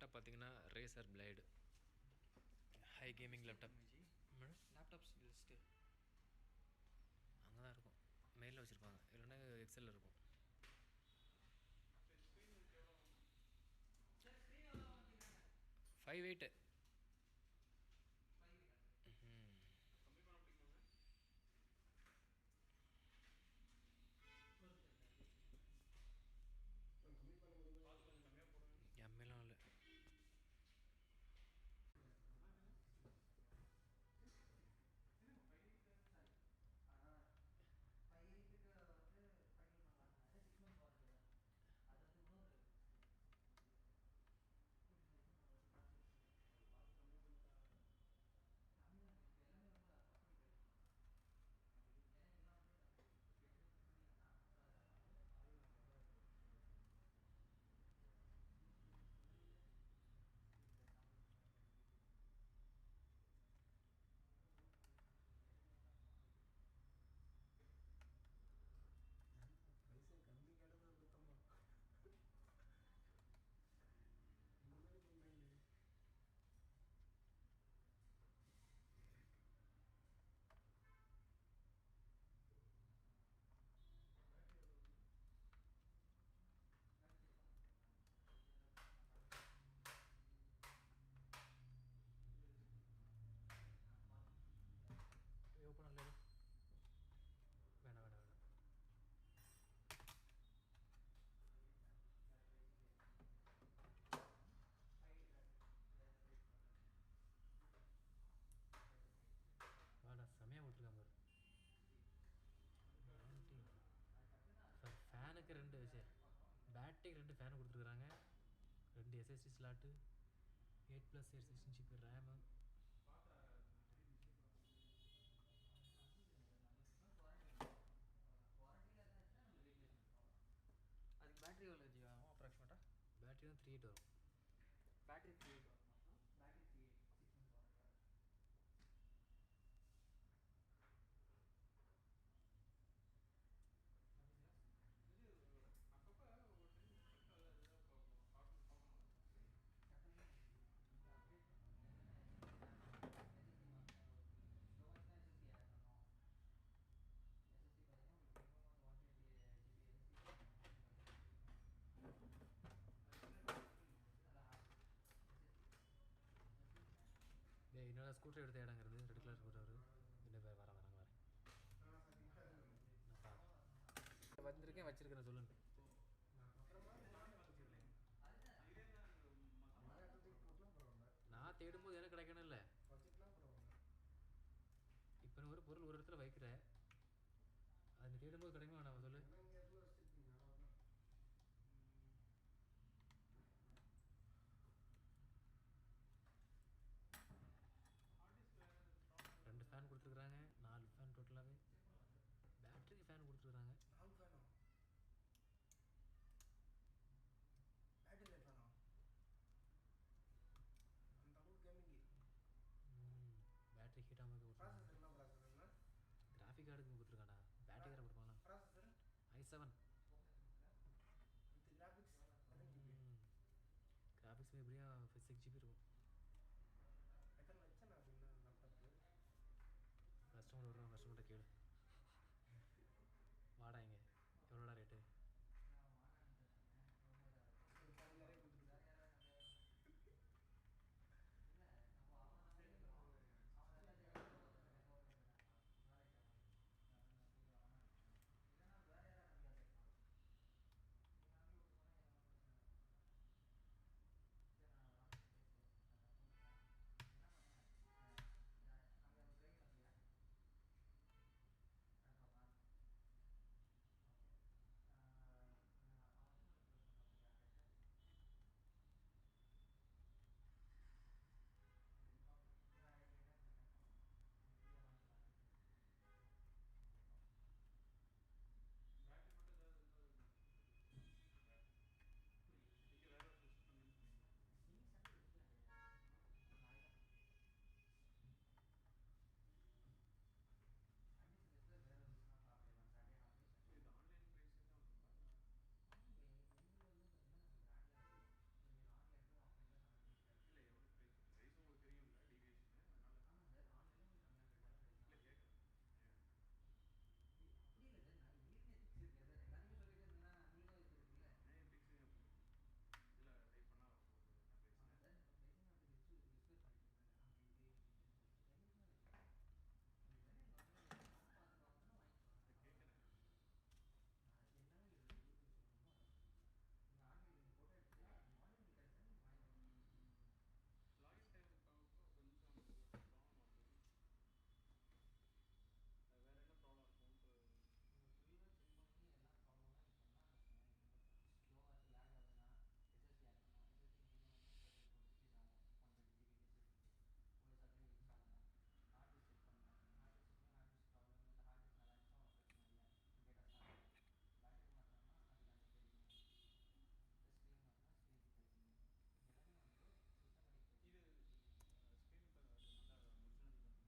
Laptop பார்த்தீங்கன்னா razer blade high gaming laptop. Laptops list அங்கே தான் இருக்கும், மெயிலில் வச்சுருப்பாங்க, இல்லைன்னா எக்ஸலில் இருக்கும். Five weight. எம்எல்லாம் இல்லை. ஓப்பன் இல்லை, வேணாம் வேணாம் வேணாம். வாடா செமையாக விட்ருக்கான் பாரு. ஃபேனுக்கு 2 பேட்டரிக்கு 2 ஃபேனு கொடுத்துருக்குறாங்க, 2 எஸ்எஸ்டி ஸ்லாட்டு, 8+8 ஜிபி ரேமு. அதுக்கு பேட்டரி எவ்வளோ ஜி ஆகும் அப்ராக்சிமேட்டாக? பேட்டரி தான் 3.8 வரும். பேட்டரி 3.8 வரும். Battery 3.8 6 months warranty. என்னோட ஸ்கூட்டர் எடுத்த இடங்கிறது ரெட் கலர் ஸ்கூட்டர். இன்னும் வரேன் வந்திருக்கேன், வச்சிருக்கிறேன் சொல்லுங்க. நான் தேடும்போது எனக்கு கிடைக்கணும் இல்லை. இப்போ ஒரு பொருள் ஒரு இடத்துல வைக்கிறேன், அது தேடும்போது கிடைக்குமா நான் சொல்லு. ரெண்டு ஃபேன் கொடுத்துருக்குறாங்க, 4 ஃபேன் டோட்டலாகவே. பேட்டரிக்கு ஃபேன் கொடுத்துருக்குறாங்க. 4 ஃபேனா? பேட்டரி ஃபேனா? அந்த அளவுக்கு கேமிங். பேட்டரி ஹீட் ஆகாமல் ப்ராசஸர் என்ன ப்ராசஸர்னா? கிராஃபிக் கார்டுக்கு கொடுத்துருக்காடா, பேட்டரி கார்டு கொடுப்பாங்களா? Processor i7 with graphics. Graphics எப்படியா 6 GB இருக்கும்.